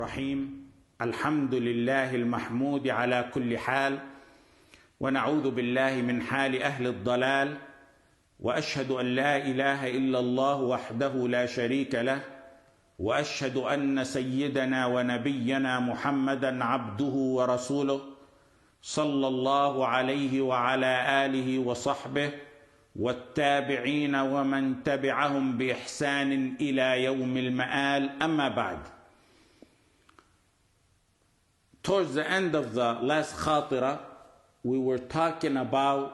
الرحيم الحمد لله المحمود على كل حال ونعوذ بالله من حال أهل الضلال وأشهد أن لا إله إلا الله وحده لا شريك له وأشهد أن سيدنا ونبينا محمدا عبده ورسوله صلى الله عليه وعلى آله وصحبه والتابعين ومن تبعهم بإحسان إلى يوم المآل. أما بعد. Towards the end of the last khatira, we were talking about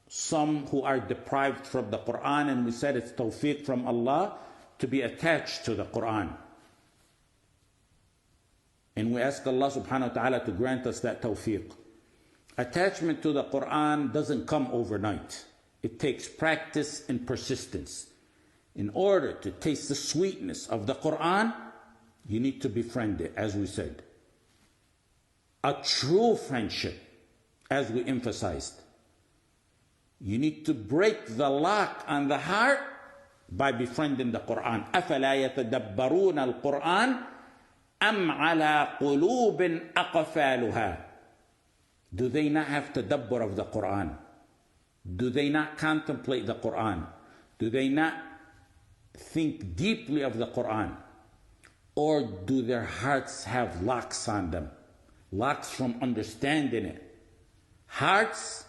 some who are deprived from the Qur'an, and we said it's tawfiq from Allah to be attached to the Qur'an. And we ask Allah subhanahu wa ta'ala to grant us that tawfiq. Attachment to the Qur'an doesn't come overnight. It takes practice and persistence. In order to taste the sweetness of the Qur'an, you need to befriend it, as we said. A true friendship, as we emphasized. You need to break the lock on the heart by befriending the Qur'an. أَفَلَا يَتَدَبَّرُونَ الْقُرْآنَ أَمْ عَلَىٰ قُلُوبٍ أَقْفَالُهَا. Do they not have tadabbur of the Qur'an? Do they not contemplate the Qur'an? Do they not think deeply of the Qur'an? Or do their hearts have locks on them? Locks from understanding it. Hearts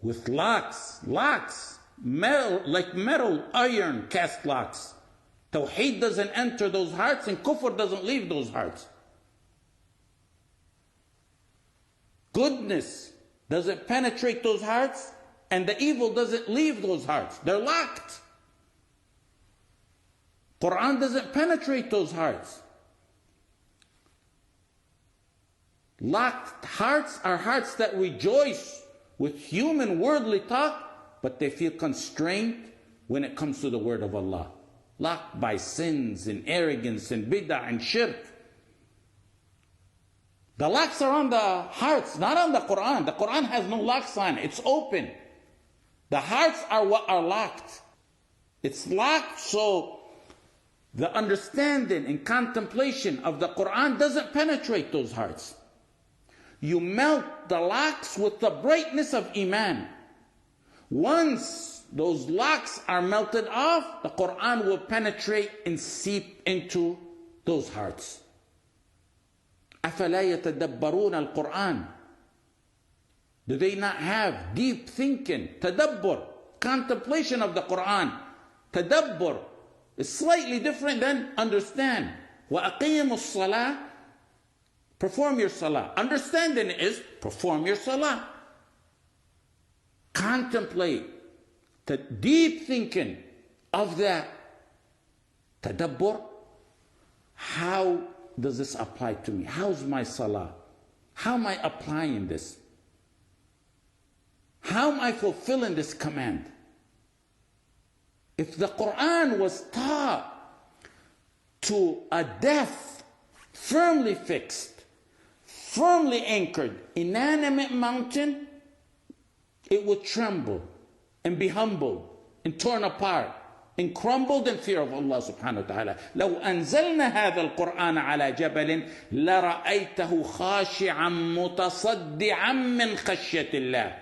with locks, metal, like metal, iron cast locks. Tawheed doesn't enter those hearts and kufr doesn't leave those hearts. Goodness doesn't penetrate those hearts and the evil doesn't leave those hearts. They're locked. Quran doesn't penetrate those hearts. Locked hearts are hearts that rejoice with human worldly talk, but they feel constrained when it comes to the word of Allah. Locked by sins and arrogance and bid'ah and shirk. The locks are on the hearts, not on the Quran. The Quran has no locks on it. It's open. The hearts are what are locked. It's locked so the understanding and contemplation of the Quran doesn't penetrate those hearts. You melt the locks with the brightness of Iman. Once those locks are melted off, the Quran will penetrate and seep into those hearts. أَفَلَا يَتَدَبَّرُونَ الْقُرْآنَ. Do they not have deep thinking, tadabbur, contemplation of the Quran? Tadabbur is slightly different than understand. وَأَقِيمُوا الصَّلَاةِ. Perform your salah. Understanding is perform your salah. Contemplate the deep thinking of that tadabbur. How does this apply to me? How's my salah? How am I applying this? How am I fulfilling this command? If the Quran was taught to a deaf, firmly fixed, firmly anchored, inanimate mountain, it would tremble and be humbled and torn apart and crumbled in fear of Allah subhanahu wa ta'ala. لو أنزلنا هذا القرآن على جبل لرأيته خاشعا متصدعا من خشية الله.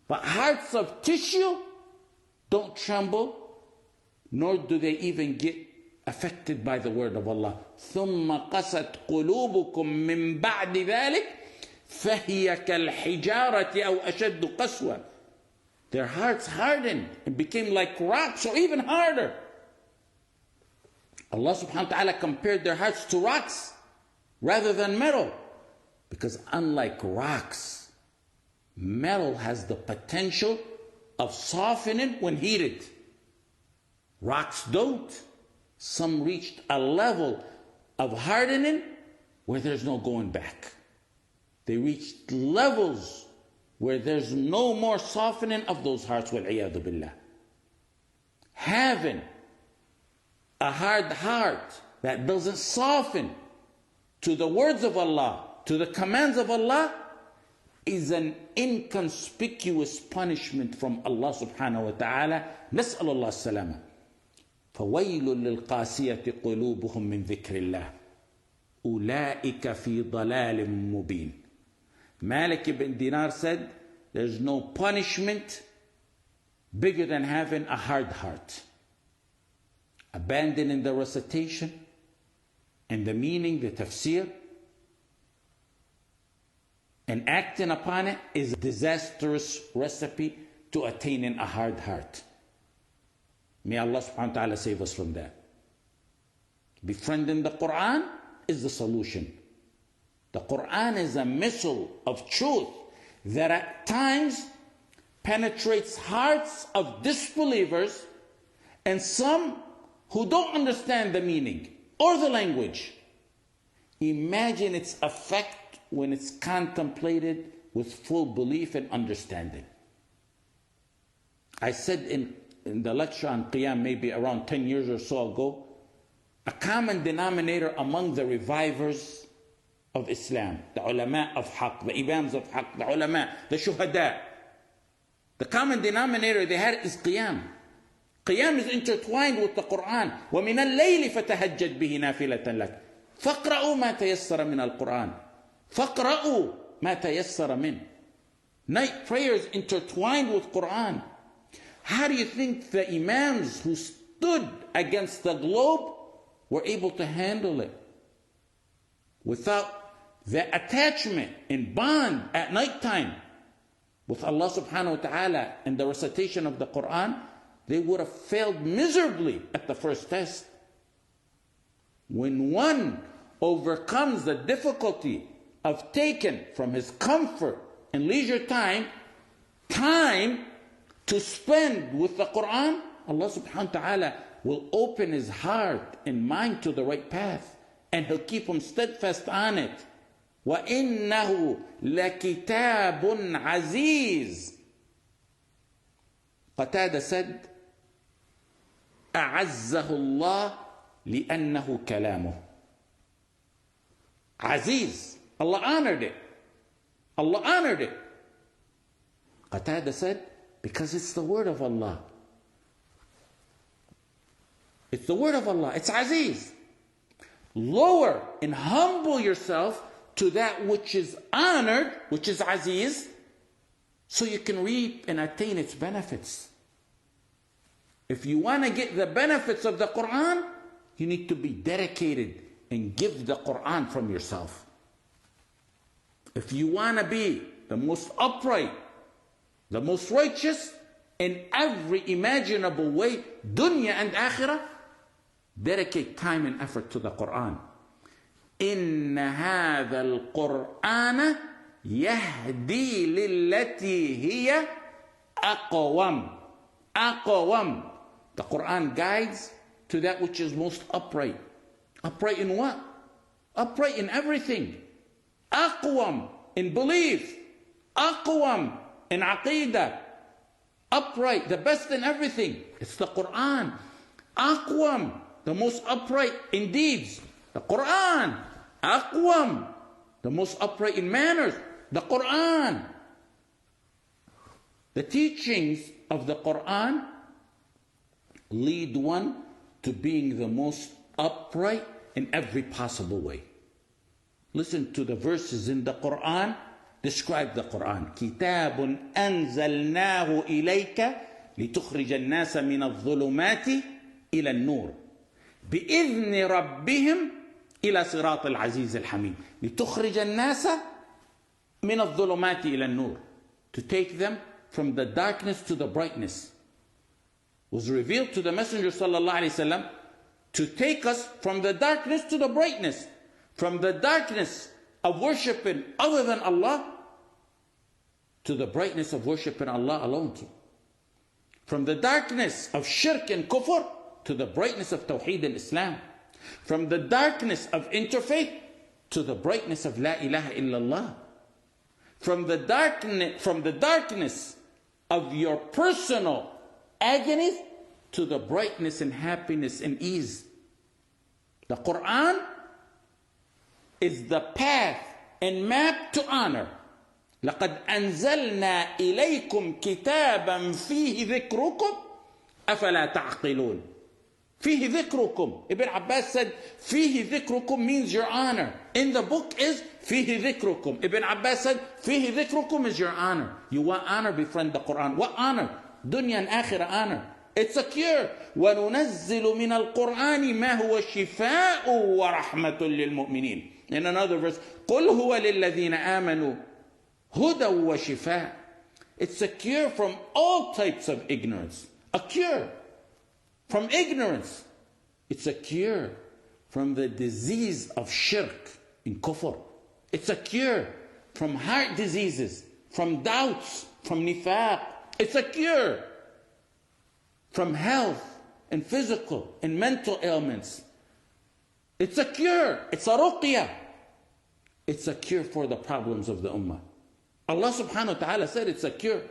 But hearts of tissue don't tremble, nor do they even get affected by the word of Allah. ثم قست قلوبكم من بعد ذلك فهي كالحجارة أو أشد قسوة. Their hearts hardened and became like rocks or even harder. Allah subhanahu wa ta'ala compared their hearts to rocks rather than metal. Because unlike rocks, metal has the potential of softening when heated. Rocks don't. Some reached a level of hardening where there's no going back. They reached levels where there's no more softening of those hearts. وَالْعِيَاذُ بِاللَّهِ. Having a hard heart that doesn't soften to the words of Allah, to the commands of Allah, is an inconspicuous punishment from Allah subhanahu wa ta'ala. نسأل الله السلامة. فَوَيْلٌ لِلْقَاسِيَةِ قُلُوبُهُم مِّن ذِكْرِ اللَّهِ أُولَٰئِكَ فِي ضَلَالٍ مُّبِينٍ. Malik ibn Dinar said, there's no punishment bigger than having a hard heart. Abandoning the recitation and the meaning, the tafseer, and acting upon it is a disastrous recipe to attaining a hard heart. May Allah subhanahu wa ta'ala save us from that. Befriending the Qur'an is the solution. The Qur'an is a missile of truth that at times penetrates hearts of disbelievers and some who don't understand the meaning or the language. Imagine its effect when it's contemplated with full belief and understanding. I said in the lecture on Qiyam, maybe around 10 years or so ago, a common denominator among the revivers of Islam, the ulama of haqq, the imams of haqq, the ulama, the shuhada, the common denominator they had is Qiyam. Qiyam is intertwined with the Qur'an. وَمِنَ اللَّيْلِ فَتَهَجَّدْ بِهِ نَافِلَةً لَكَ فَاقْرَأُوا مَا تَيَسَّرَ مِنَ الْقُرْآنِ فَاقْرَأُوا مَا تَيَسَّرَ مِنْ. Night prayers intertwined with Qur'an. How do you think the imams who stood against the globe were able to handle it? Without the attachment and bond at nighttime with Allah subhanahu wa ta'ala and the recitation of the Qur'an, they would have failed miserably at the first test. When one overcomes the difficulty of taking from his comfort and leisure time to spend with the Qur'an, Allah subhanahu wa ta'ala will open his heart and mind to the right path, and He'll keep him steadfast on it. وَإِنَّهُ لَكِتَابٌ عَزِيزٌ. Qatada said, أَعَزَّهُ اللَّهُ لِأَنَّهُ كَلَامُهُ. Aziz, Allah honored it. Allah honored it. Qatada said, because it's the word of Allah. It's the word of Allah. It's Aziz. Lower and humble yourself to that which is honored, which is Aziz, so you can reap and attain its benefits. If you want to get the benefits of the Qur'an, you need to be dedicated and give the Qur'an from yourself. If you want to be the most upright, the most righteous in every imaginable way, dunya and akhirah, dedicate time and effort to the Qur'an. إِنَّ هَذَا الْقُرْآنَ يَهْدِي لِلَّتِي هِيَ أَقْوَمُ. أَقْوَمُ. The Qur'an guides to that which is most upright. Upright in what? Upright in everything. أقوم in belief. أقوم in aqidah. Upright, the best in everything. It's the Qur'an. أقوم, the most upright in deeds. The Qur'an. أقوم, the most upright in manners. The Qur'an. The teachings of the Qur'an lead one to being the most upright in every possible way. Listen to the verses in the Qur'an. Describe the Qur'an. كِتَابٌ أَنزَلْنَاهُ إِلَيْكَ لِتُخْرِجَ النَّاسَ مِنَ الظُّلُمَاتِ إِلَى النُّورِ بِإِذْنِ رَبِّهِمْ إِلَى صِرَاطِ الْعَزِيزِ الْحَمِيدِ. لِتُخْرِجَ النَّاسَ مِنَ الظُّلُمَاتِ إِلَى النُّورِ. To take them from the darkness to the brightness. Was revealed to the Messenger sallallahu alaihi wasallam to take us from the darkness to the brightness, from the darkness of worshiping other than Allah to the brightness of worshiping Allah alone. From the darkness of shirk and kufr to the brightness of tawheed and Islam. From the darkness of interfaith to the brightness of la ilaha illallah. From the darkness of your personal agonies to the brightness and happiness and ease. The Qur'an is the path and map to honor. لَقَدْ أَنزَلْنَا إِلَيْكُمْ كِتَابًا فِيهِ ذِكْرُكُمْ أَفَلَا تَعْقِلُونَ. فيه ذكركم. Ibn Abbas said, فيه ذكركم means your honor. In the book is فيه ذكركم. Ibn Abbas said, فيه ذكركم is your honor. You want honor, befriend the Quran. What honor? Dunya and akhirah honor. It's a cure. وَنُنَزِّلُ مِنَ الْقُرْآنِ مَا هُوَ شِفَاءٌ وَرَحْمَةٌ لِلْمُؤْمِنِينَ. In another verse, قُلْ هُوَ لِلَّذِينَ آمَنُوا هُدًى وَشِفَاءٌ. It's a cure from all types of ignorance. A cure from ignorance. It's a cure from the disease of shirk in kufr. It's a cure from heart diseases, from doubts, from nifaq. It's a cure from health and physical and mental ailments. It's a cure. It's a ruqyah. It's a cure for the problems of the ummah. Allah subhanahu wa ta'ala said it's a cure.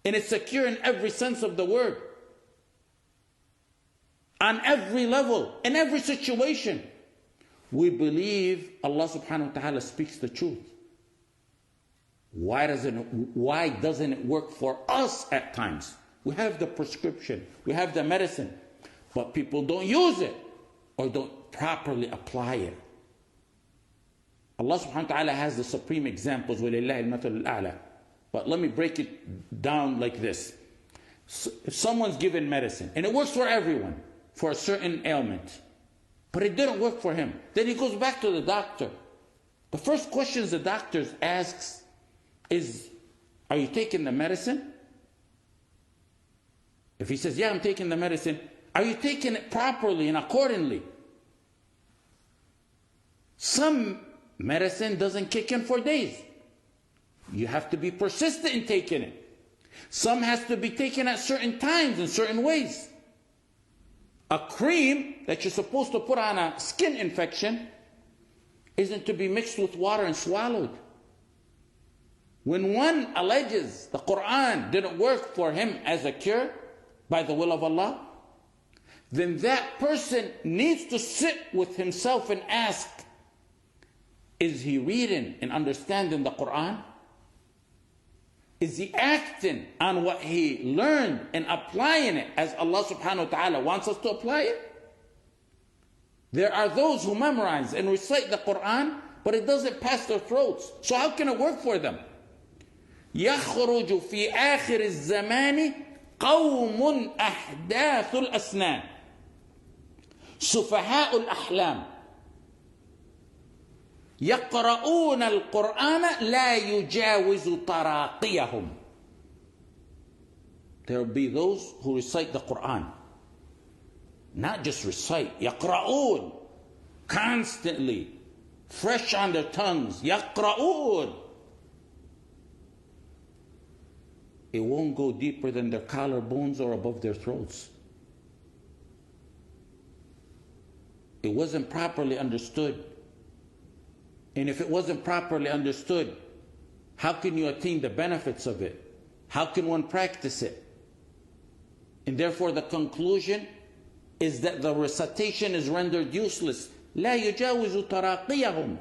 And it's a cure in every sense of the word. On every level, in every situation. We believe Allah subhanahu wa ta'ala speaks the truth. Why doesn't it work for us at times? We have the prescription, we have the medicine, but people don't use it or don't properly apply it. Allah subhanahu wa ta'ala has the supreme examples, وَلِلَّهِ الْمَثَلُ الْأَعْلَى. But let me break it down like this. If someone's given medicine, and it works for everyone, for a certain ailment, but it didn't work for him, then he goes back to the doctor. The first questions the doctor asks is, are you taking the medicine? If he says, yeah, I'm taking the medicine, are you taking it properly and accordingly? Some medicine doesn't kick in for days. You have to be persistent in taking it. Some has to be taken at certain times in certain ways. A cream that you're supposed to put on a skin infection isn't to be mixed with water and swallowed. When one alleges the Qur'an didn't work for him as a cure by the will of Allah, then that person needs to sit with himself and ask, is he reading and understanding the Qur'an? Is he acting on what he learned and applying it as Allah subhanahu wa ta'ala wants us to apply it? There are those who memorize and recite the Qur'an, but it doesn't pass their throats. So how can it work for them? يخرج في آخر الزمان قوم أحداث الأسنان سفهاء الأحلام يقرؤون القرآن لا يجاوز تراقيهم. There will be those who recite the Quran. Not just recite, يقرؤون, constantly, fresh on their tongues, يقرؤون. It won't go deeper than their collarbones or above their throats. It wasn't properly understood. And if it wasn't properly understood, how can you attain the benefits of it? How can one practice it? And therefore the conclusion is that the recitation is rendered useless. لا يجاوز تراقيهم.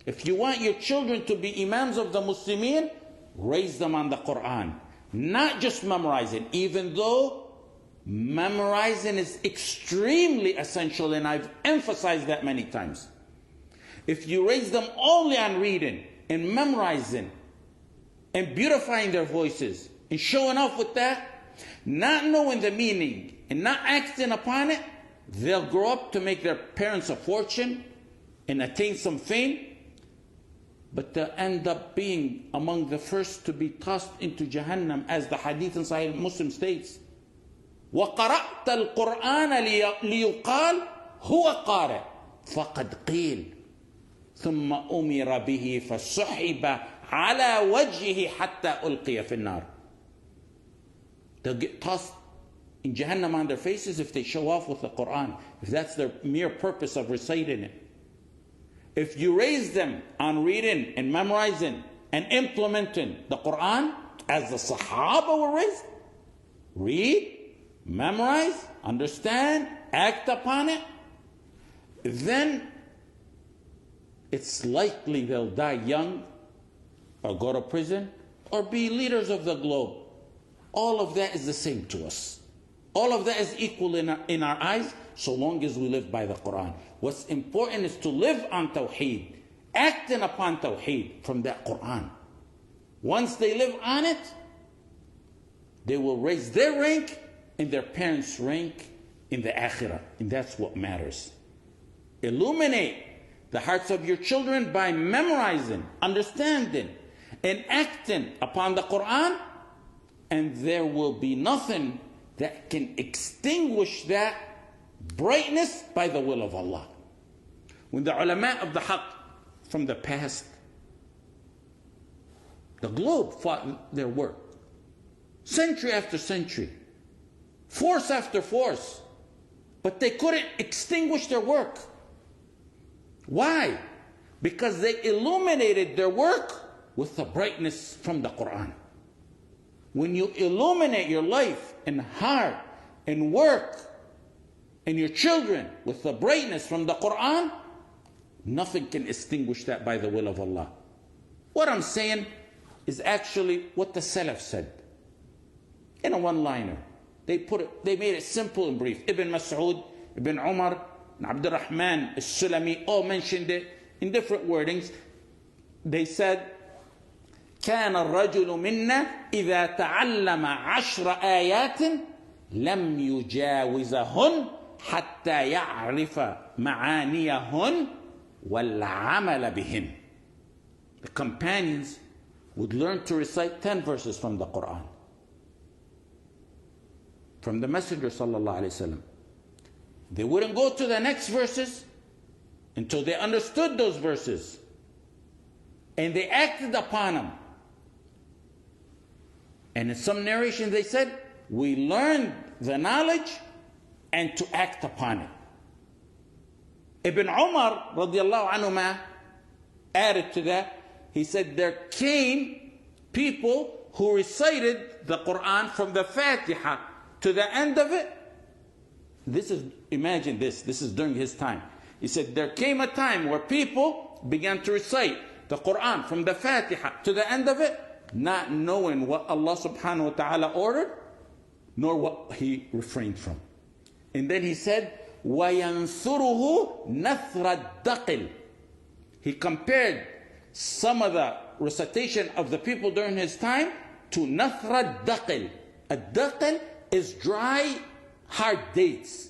If you want your children to be imams of the Muslimin, raise them on the Quran. Not just memorizing, even though memorizing is extremely essential, and I've emphasized that many times. If you raise them only on reading and memorizing and beautifying their voices and showing off with that, not knowing the meaning and not acting upon it, they'll grow up to make their parents a fortune and attain some fame, but they'll end up being among the first to be tossed into Jahannam, as the hadith in Sahih Muslim states. وَقَرَأْتَ الْقُرْآنَ لِيُقَالْ هُوَ قَارِئٌ فَقَدْ قِيلَ ثم أمر به فسحب على وجهه حتى ألقي في النار. They'll get tossed in Jahannam on their faces if they show off with the Quran, if that's their mere purpose of reciting it. If you raise them on reading and memorizing and implementing the Quran as the Sahaba were raised, read, memorize, understand, act upon it, then it's likely they'll die young or go to prison or be leaders of the globe. All of that is the same to us. All of that is equal in our eyes so long as we live by the Qur'an. What's important is to live on Tawheed, acting upon Tawheed from that Qur'an. Once they live on it, they will raise their rank and their parents' rank in the Akhirah. And that's what matters. Illuminate the hearts of your children by memorizing, understanding, and acting upon the Qur'an, and there will be nothing that can extinguish that brightness by the will of Allah. When the ulama of the haqq from the past, the globe fought their work, century after century, force after force, but they couldn't extinguish their work. Why? Because they illuminated their work with the brightness from the Qur'an. When you illuminate your life and heart and work and your children with the brightness from the Qur'an, nothing can extinguish that by the will of Allah. What I'm saying is actually what the Salaf said in a one-liner. They made it simple and brief. Ibn Mas'ud, Ibn Umar, and Abdul Rahman al-Sulami all mentioned it in different wordings. They said, كان الرجل منا إذا تعلم 10 آيات لم يجاوزهن حتى يعرف معانيهن والعمل بهن. The companions would learn to recite 10 verses from the Qur'an, from the Messenger sallallahu alaihi wasallam. They wouldn't go to the next verses until they understood those verses and they acted upon them. And in some narrations they said, we learned the knowledge and to act upon it. Ibn Umar radiallahu anhuma added to that, he said there came people who recited the Qur'an from the Fatiha to the end of it. Imagine this is during his time. He said there came a time where people began to recite the Qur'an from the Fatiha to the end of it, not knowing what Allah subhanahu wa ta'ala ordered, nor what He refrained from. And then he said, وَيَنْثُرُهُ نَثْرَ الدَّقِلِ. He compared some of the recitation of the people during his time to نَثْرَ الدَّقِلِ. A-daqil is dry, hard dates.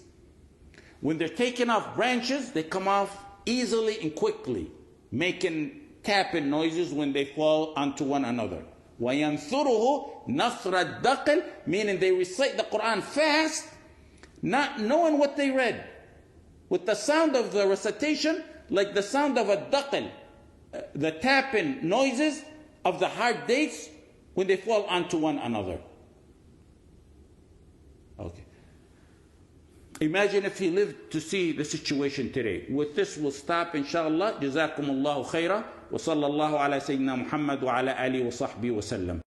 When they're taken off branches, they come off easily and quickly, making tapping noises when they fall onto one another. وَيَنْثُرُهُ نَثْرَ الدَّقِلِ, meaning they recite the Qur'an fast, not knowing what they read, with the sound of the recitation like the sound of a daqil, the tapping noises of the hard dates when they fall onto one another. Okay. Imagine if he lived to see the situation today. With this we'll stop, inshallah. Jazakumullahu khaira. Wa sallallahu ala Sayyidina Muhammad wa ala alihi wa sahbihi wa sallam.